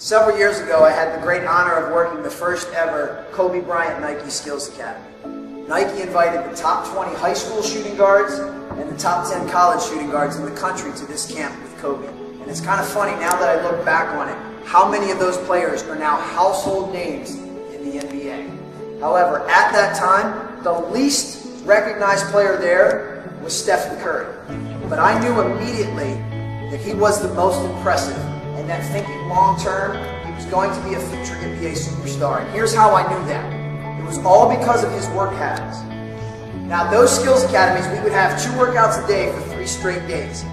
Several years ago, I had the great honor of working the first ever Kobe Bryant Nike Skills Academy. Nike invited the top 20 high school shooting guards and the top 10 college shooting guards in the country to this camp with Kobe. And it's kind of funny now that I look back on it, how many of those players are now household names in the NBA. However, at that time, the least recognized player there was Stephen Curry. But I knew immediately that he was the most impressive, and that thinking long term, he was going to be a future NBA superstar. And here's how I knew that. It was all because of his work habits. Now, those skills academies, we would have 2 workouts a day for 3 straight days.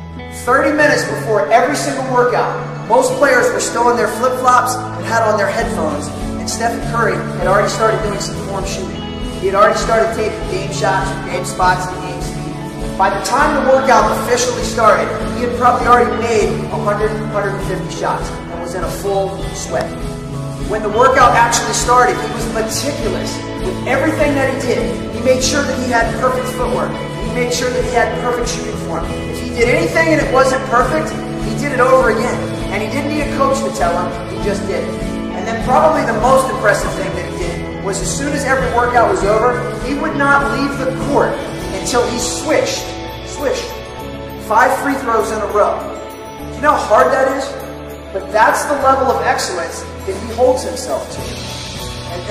30 minutes before every single workout, most players were still in their flip-flops and had on their headphones, and Stephen Curry had already started doing some form shooting. He had already started taking game shots, game spots, and game speed. By the time the workout officially started, he had probably already made 100, 150 shots and was in a full sweat. When the workout actually started, he was meticulous with everything that he did. He made sure that he had perfect footwork. He made sure that he had perfect shooting form. If he did anything and it wasn't perfect, he did it over again. And he didn't need a coach to tell him, he just did it. And then probably the most impressive thing that he did was as soon as every workout was over, he would not leave the court until he swished 5 free throws in a row. Do you know how hard that is? But that's the level of excellence that he holds himself to.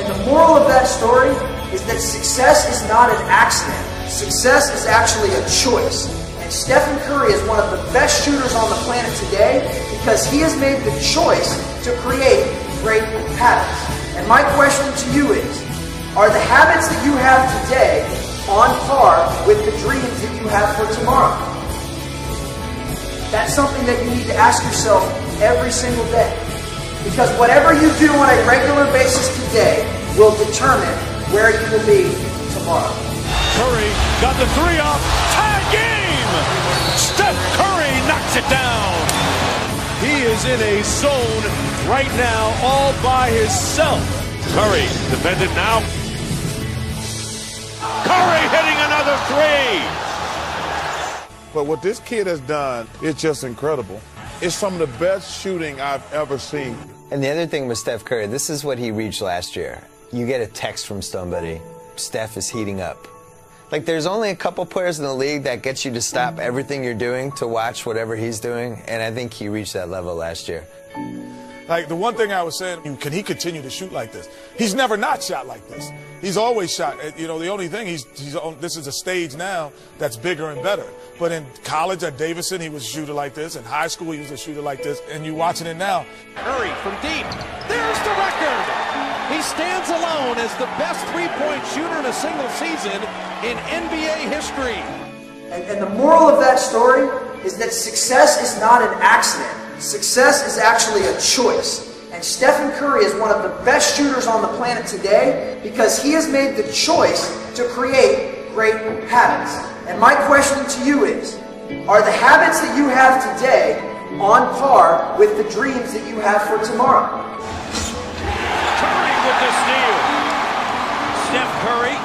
And the moral of that story is that success is not an accident. Success is actually a choice. And Stephen Curry is one of the best shooters on the planet today because he has made the choice to create great habits. And my question to you is, are the habits that you have today on par with the dreams that you have for tomorrow? That's something that you need to ask yourself every single day. Because whatever you do on a regular basis today will determine where you will be tomorrow. Curry got the 3 off. Tie game! Steph Curry knocks it down. He is in a zone right now all by himself. Curry defended now. Curry hitting another 3. But what this kid has done is just incredible. It's some of the best shooting I've ever seen. And the other thing with Steph Curry, this is what he reached last year. You get a text from somebody, Steph is heating up. Like, there's only a couple players in the league that gets you to stop everything you're doing to watch whatever he's doing, and I think he reached that level last year. Like, the one thing I was saying, can he continue to shoot like this? He's never not shot like this. He's always shot. You know, the only thing, he's on, this is a stage now that's bigger and better. But in college at Davidson, he was a shooter like this. In high school, he was a shooter like this. And you're watching it now. Curry from deep. There's the record. He stands alone as the best three-point shooter in a single season in NBA history. And the moral of that story is that success is not an accident. Success is actually a choice. And Stephen Curry is one of the best shooters on the planet today because he has made the choice to create great habits. And my question to you is, are the habits that you have today on par with the dreams that you have for tomorrow? Curry with the steal. Steph Curry